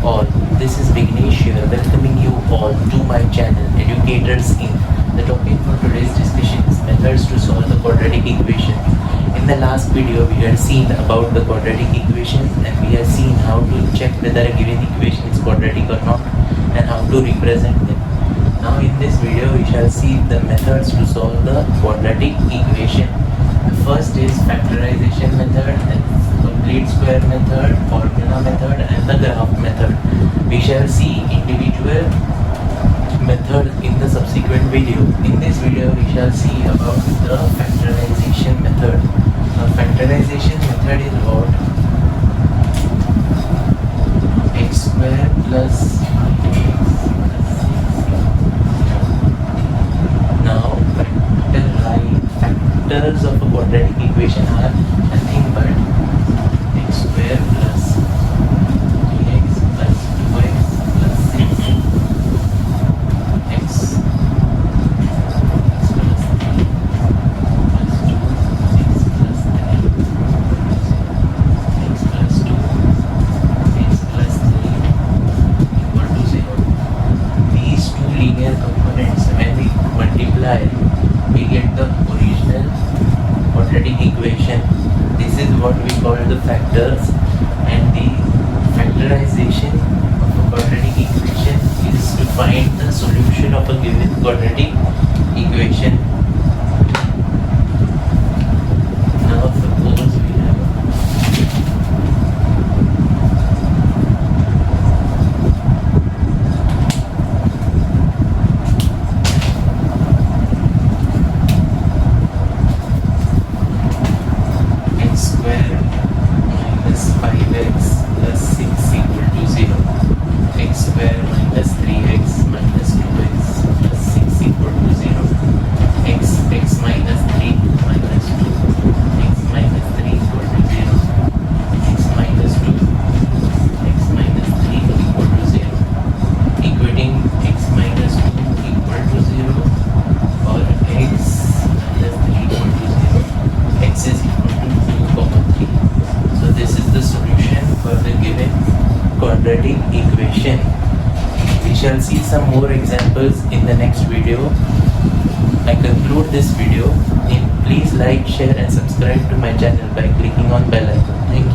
all. This is Vignesh here, welcoming you all to my channel, Educators Inc. The topic for today's discussion is methods to solve the quadratic equation. In the last video, we had seen about the quadratic equations and we have seen how to check whether a given equation is quadratic or not and how to represent them. Now in this video, we shall see the methods to solve the quadratic equation. The first is factorization method, then complete square method, formula method and the graph method. We shall see individual method in the subsequent video. In this video we shall see about the factorization method. Now factorization method is what? X square plus now factors of a quadratic equation are nothing but x square plus 3x plus 2x plus 6 x plus 3 plus 2 x plus 3 x plus 2 x plus 3 equal to 0. These two linear components, when we multiply, we get the original quadratic equation. This is what we call the factors, and the factorization of a quadratic equation is to find the solution of a given quadratic equation. Now suppose we have quadratic equation. We shall see some more examples in the next video. I conclude this video. Please like, share and subscribe to my channel by clicking on bell icon. Thank you.